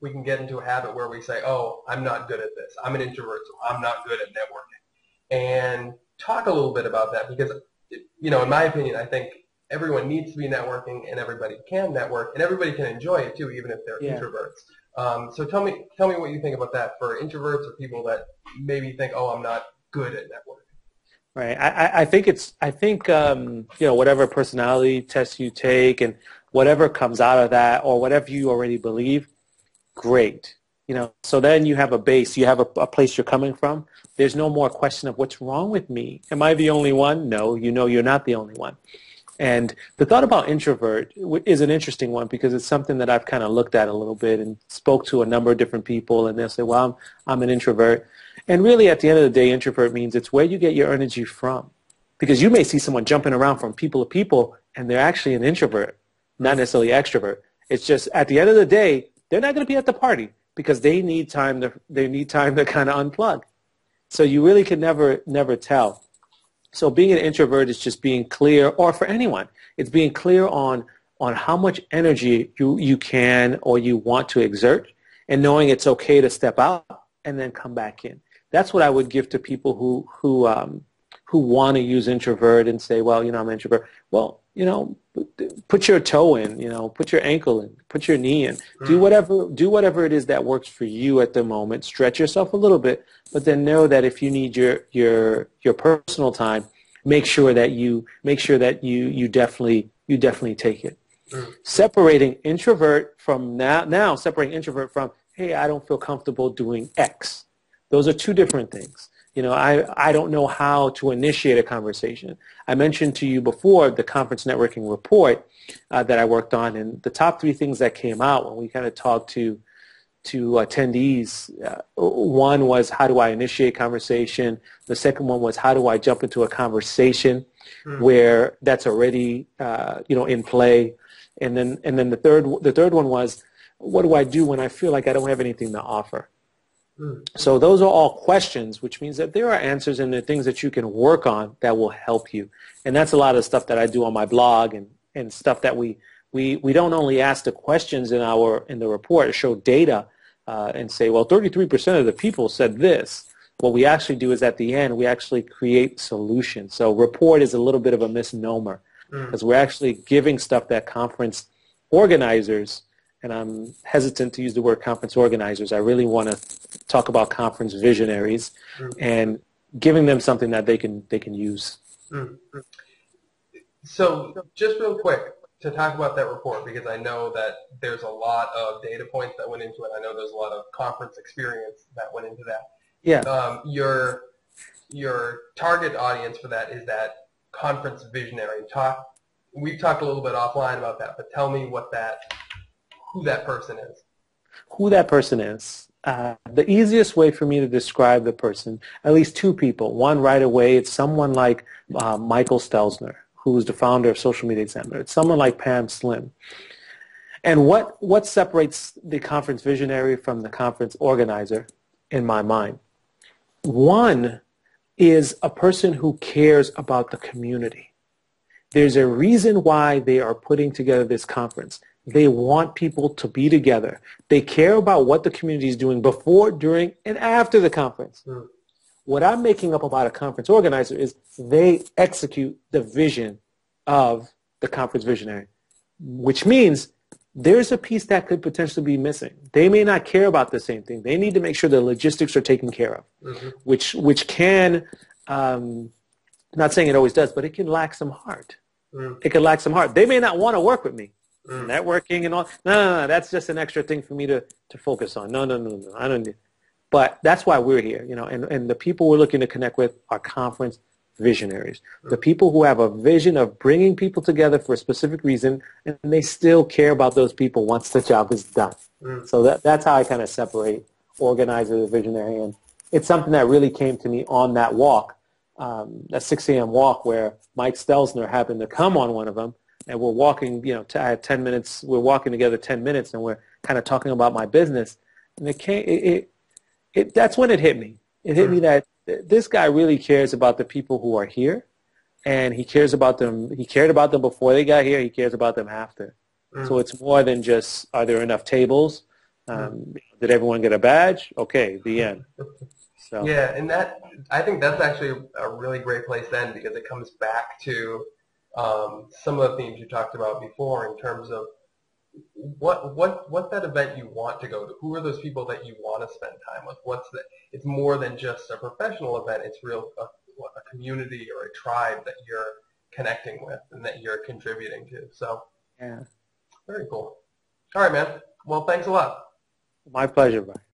we can get into a habit where we say, oh, I'm not good at this. I'm an introvert, so I'm not good at networking. And talk a little bit about that because, in my opinion, I think everyone needs to be networking and everybody can network and everybody can enjoy it too, even if they're introverts. So tell me what you think about that for introverts or people that maybe think, oh, I'm not good at networking. Right. I think whatever personality test you take and whatever comes out of that or whatever you already believe, great. So then you have a base, you have a place you're coming from. There's no more question of what's wrong with me. Am I the only one? No, you're not the only one. And the thought about introvert is an interesting one because it's something that I've kind of looked at a little bit and spoke to a number of different people and they'll say, well, I'm an introvert. And really at the end of the day, introvert means it's where you get your energy from. Because you may see someone jumping around from people to people and they're actually an introvert, not necessarily extrovert. It's just at the end of the day, they're not going to be at the party because they need time to kind of unplug. So you really can never tell. So being an introvert is just being clear, or for anyone, it's being clear on how much energy you can or you want to exert and knowing it's okay to step out and then come back in. That's what I would give to people who want to use introvert and say, well, I'm an introvert. Well, put your toe in, put your ankle in, put your knee in. Do whatever it is that works for you at the moment. Stretch yourself a little bit, but then know that if you need your personal time, make sure that you definitely take it. Separating introvert from separating introvert from, hey, I don't feel comfortable doing X. Those are two different things. I don't know how to initiate a conversation. I mentioned to you before the conference networking report that I worked on, and the top 3 things that came out when we kind of talked to attendees. One was, how do I initiate conversation? The second one was, how do I jump into a conversation where that's already in play? And then the third one was, what do I do when I feel like I don't have anything to offer? So those are all questions, which means that there are answers and there are things that you can work on that will help you. And that's a lot of the stuff that I do on my blog and stuff that we don't only ask the questions in the report, show data and say, well, 33% of the people said this. What we actually do is at the end, we actually create solutions. So report is a little bit of a misnomer because we're actually giving stuff that conference organizers, and I'm hesitant to use the word conference organizers. I really want to talk about conference visionaries and giving them something that they can use. So just real quick to talk about that report, because I know that there's a lot of data points that went into it. I know there's a lot of conference experience that went into that. Yeah. Your target audience for that is that conference visionary. We've talked a little bit offline about that, but tell me who that person is. Who that person is. The easiest way for me to describe the person, at least 2 people. One right away, it's someone like Michael Stelzner, who is the founder of Social Media Examiner. It's someone like Pam Slim. And what separates the conference visionary from the conference organizer in my mind? One is a person who cares about the community. There's a reason why they are putting together this conference. They want people to be together. They care about what the community is doing before, during, and after the conference. What I'm making up about a conference organizer is they execute the vision of the conference visionary, which means there's a piece that could potentially be missing. They may not care about the same thing. They need to make sure the logistics are taken care of, which can, not saying it always does, but it can lack some heart. It can lack some heart. They may not want to work with me. Networking and all. No, that's just an extra thing for me to focus on. No, I don't need. But that's why we're here, and the people we're looking to connect with are conference visionaries. The people who have a vision of bringing people together for a specific reason, and they still care about those people once the job is done. So that's how I kind of separate organizer and visionary. And it's something that really came to me on that walk, that 6 a.m. walk where Mike Stelzner happened to come on one of them. And we're walking, I had 10 minutes, we're walking together 10 minutes, and we're kind of talking about my business. And that's when it hit me. It hit me that this guy really cares about the people who are here, and he cares about them. He cared about them before they got here. He cares about them after. So it's more than just, are there enough tables? Did everyone get a badge? Okay, the end. So Yeah, and I think that's actually a really great place then, because it comes back to some of the themes you talked about before in terms of what that event you want to go to. Who are those people that you want to spend time with? It's more than just a professional event. It's a community or a tribe that you're connecting with and that you're contributing to. So yeah, very cool. All right, man. Well, thanks a lot. my pleasure, Brian.